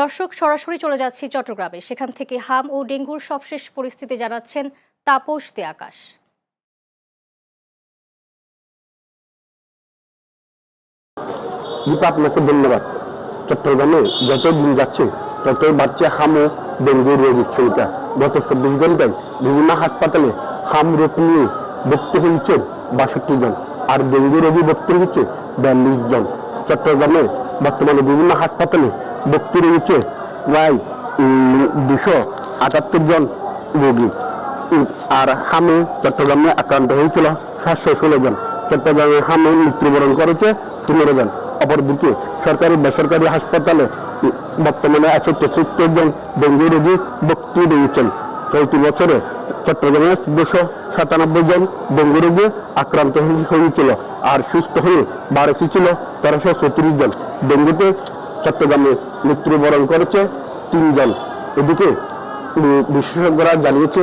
দর্শক, সরাসরি চলে যাচ্ছি চট্টগ্রামে। সেখান থেকে হাম ও ডেঙ্গুর সবশেষ পরিস্থিতি জানাচ্ছেন তাপস দে আকাশ। আপনাকে ধন্যবাদ। চট্টগ্রামে যত দিন যাচ্ছে ততই বাড়ছে হাম ও ডেঙ্গু রোগীর সংখ্যা। গত 24 ঘন্টায় বিভিন্ন হাসপাতালে হাম রোগ নিয়ে ভর্তি হয়েছে 62 জন, আর ডেঙ্গু রোগী ভর্তি হয়েছে 42 জন। চট্টগ্রামে বর্তমানে বিভিন্ন হাসপাতালে ভর্তি রয়েছে প্রায় 278 জন রোগী। আর হামে চট্টগ্রামে আক্রান্ত হয়েছিল 716 জন। চট্টগ্রামে হামে মৃত্যুবরণ করেছে 15 জন। অপরদিকে সরকারি বেসরকারি হাসপাতালে বর্তমানে 173 জন ডেঙ্গু রোগী ভর্তি রয়েছেন। চলতি বছরে চট্টগ্রামে 297 জন ডেঙ্গু রোগী আক্রান্ত হয়েছিল, আর সুস্থ হয়ে বাড়ি ছিল 1334 জন। ডেঙ্গুতে চট্টগ্রামে মৃত্যুবরণ করেছে 3 জন। এদিকে বিশেষজ্ঞরা জানিয়েছে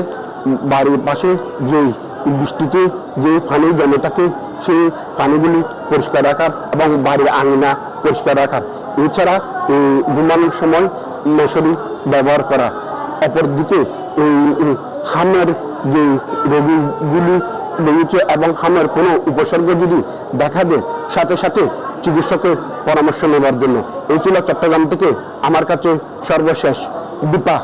বাড়ির পাশে যে বৃষ্টিতে যে পানি জমে থাকে সেই পানিগুলি পরিষ্কার রাখার এবং বাড়ির আঙিনা পরিষ্কার রাখার, এছাড়া ঘুমানোর সময় মশারি ব্যবহার করা। অপরদিকে এই হামের যে রোগীগুলি রয়েছে এবং হামের কোনো উপসর্গ যদি দেখা দেয় সাথে সাথে চিকিৎসকের পরামর্শ নেবার জন্য। এই ছিল চট্টগ্রাম থেকে আমার কাছে সর্বশেষ দীপা।